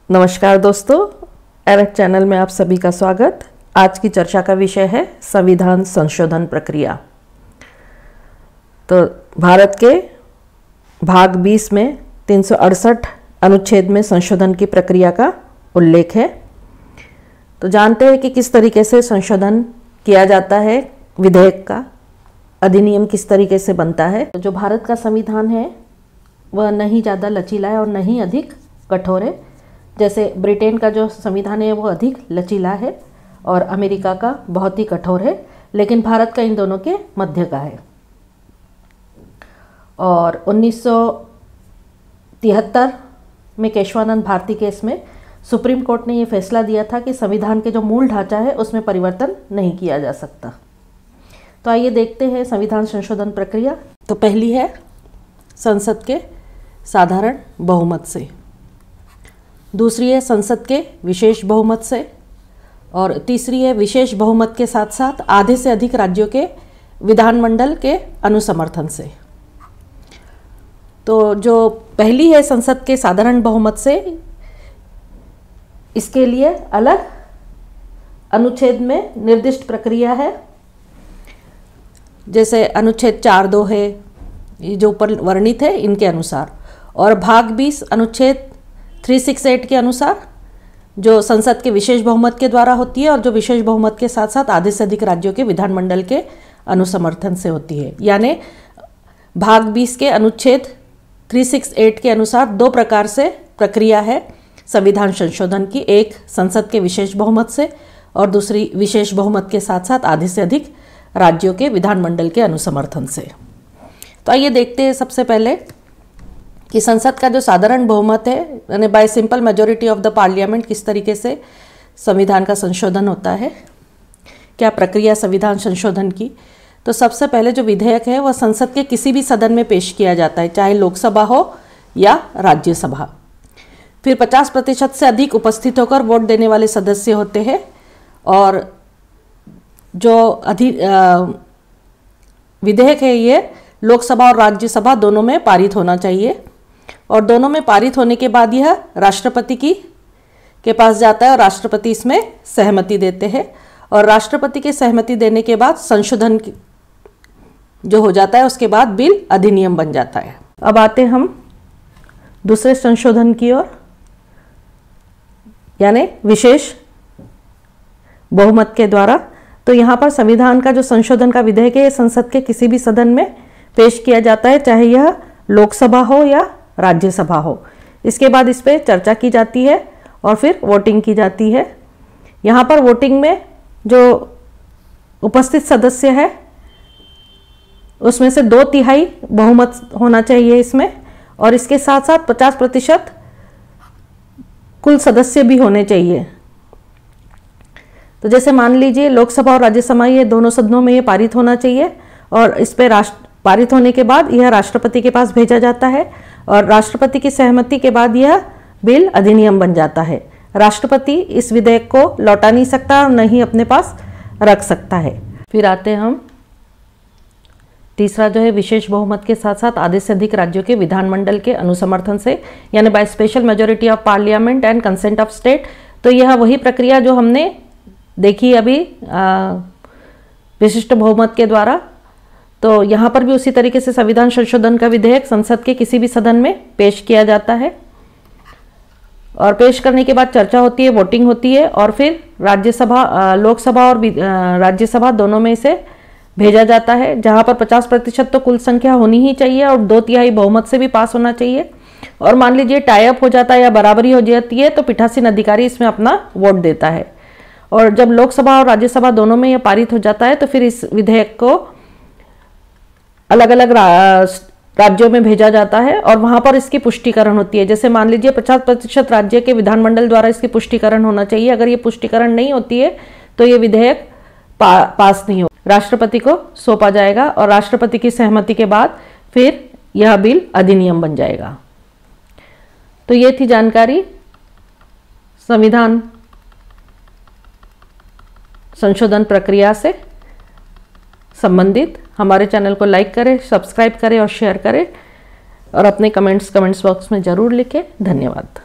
नमस्कार दोस्तों, एरक चैनल में आप सभी का स्वागत। आज की चर्चा का विषय है संविधान संशोधन प्रक्रिया। तो भारत के भाग 20 में 368 अनुच्छेद में संशोधन की प्रक्रिया का उल्लेख है। तो जानते हैं कि किस तरीके से संशोधन किया जाता है, विधेयक का अधिनियम किस तरीके से बनता है। तो जो भारत का संविधान है वह नहीं ज़्यादा लचीला है और नहीं अधिक कठोर है। जैसे ब्रिटेन का जो संविधान है वो अधिक लचीला है और अमेरिका का बहुत ही कठोर है, लेकिन भारत का इन दोनों के मध्य का है। और 1973 में केशवानंद भारती केस में सुप्रीम कोर्ट ने ये फैसला दिया था कि संविधान के जो मूल ढांचा है उसमें परिवर्तन नहीं किया जा सकता। तो आइए देखते हैं संविधान संशोधन प्रक्रिया। तो पहली है संसद के साधारण बहुमत से, दूसरी है संसद के विशेष बहुमत से और तीसरी है विशेष बहुमत के साथ साथ आधे से अधिक राज्यों के विधानमंडल के अनुसमर्थन से। तो जो पहली है संसद के साधारण बहुमत से, इसके लिए अलग अनुच्छेद में निर्दिष्ट प्रक्रिया है। जैसे अनुच्छेद 4(2) है, ये जो ऊपर वर्णित है इनके अनुसार, और भाग 20 अनुच्छेद 368 के अनुसार जो संसद के विशेष बहुमत के द्वारा होती है और जो विशेष बहुमत के साथ साथ आधे से अधिक राज्यों के विधानमंडल के अनुसमर्थन से होती है। यानी भाग 20 के अनुच्छेद 368 के अनुसार दो प्रकार से प्रक्रिया है संविधान संशोधन की, एक संसद के विशेष बहुमत से और दूसरी विशेष बहुमत के साथ साथ आधे से अधिक राज्यों के विधानमंडल के अनुसमर्थन से। तो आइए देखते हैं सबसे पहले कि संसद का जो साधारण बहुमत है, यानी bye simple majority of the parliament, किस तरीके से संविधान का संशोधन होता है, क्या प्रक्रिया संविधान संशोधन की। तो सबसे पहले जो विधेयक है वह संसद के किसी भी सदन में पेश किया जाता है, चाहे लोकसभा हो या राज्यसभा। फिर 50% से अधिक उपस्थित होकर वोट देने वाले सदस्य होते हैं और जो विधेयक है ये लोकसभा और राज्यसभा दोनों में पारित होना चाहिए और दोनों में पारित होने के बाद यह राष्ट्रपति के पास जाता है और राष्ट्रपति इसमें सहमति देते हैं और राष्ट्रपति के सहमति देने के बाद संशोधन जो हो जाता है उसके बाद बिल अधिनियम बन जाता है। अब आते हम दूसरे संशोधन की ओर, यानी विशेष बहुमत के द्वारा। तो यहाँ पर संविधान का जो संशोधन का विधेयक है ये संसद के किसी भी सदन में पेश किया जाता है, चाहे यह लोकसभा हो या राज्यसभा हो। इसके बाद इस पर चर्चा की जाती है और फिर वोटिंग की जाती है। यहाँ पर वोटिंग में जो उपस्थित सदस्य है उसमें से 2/3 बहुमत होना चाहिए इसमें, और इसके साथ साथ 50% कुल सदस्य भी होने चाहिए। तो जैसे मान लीजिए लोकसभा और राज्यसभा ये दोनों सदनों में ये पारित होना चाहिए और इस पर पारित होने के बाद यह राष्ट्रपति के पास भेजा जाता है और राष्ट्रपति की सहमति के बाद यह बिल अधिनियम बन जाता है। राष्ट्रपति इस विधेयक को लौटा नहीं सकता और नहीं अपने पास रख सकता है। फिर आते हैं हम तीसरा जो है विशेष बहुमत के साथ साथ आधे से अधिक राज्यों के विधानमंडल के अनुसमर्थन से, यानी by special majority of parliament and consent of state. तो यह वही प्रक्रिया जो हमने देखी अभी विशिष्ट बहुमत के द्वारा। तो यहाँ पर भी उसी तरीके से संविधान संशोधन का विधेयक संसद के किसी भी सदन में पेश किया जाता है और पेश करने के बाद चर्चा होती है, वोटिंग होती है और फिर लोकसभा और राज्यसभा दोनों में इसे भेजा जाता है, जहाँ पर 50% तो कुल संख्या होनी ही चाहिए और 2/3 बहुमत से भी पास होना चाहिए। और मान लीजिए टाई अप हो जाता है या बराबरी हो जाती है तो पीठासीन अधिकारी इसमें अपना वोट देता है और जब लोकसभा और राज्यसभा दोनों में यह पारित हो जाता है तो फिर इस विधेयक को अलग अलग राज्यों में भेजा जाता है और वहां पर इसकी पुष्टिकरण होती है। जैसे मान लीजिए 50% राज्य के विधानमंडल द्वारा इसकी पुष्टिकरण होना चाहिए। अगर ये पुष्टिकरण नहीं होती है तो ये विधेयक पास नहीं हो, राष्ट्रपति को सौंपा जाएगा और राष्ट्रपति की सहमति के बाद फिर यह बिल अधिनियम बन जाएगा। तो ये थी जानकारी संविधान संशोधन प्रक्रिया से संबंधित। हमारे चैनल को लाइक करें, सब्सक्राइब करें और शेयर करें और अपने कमेंट्स बॉक्स में ज़रूर लिखें। धन्यवाद।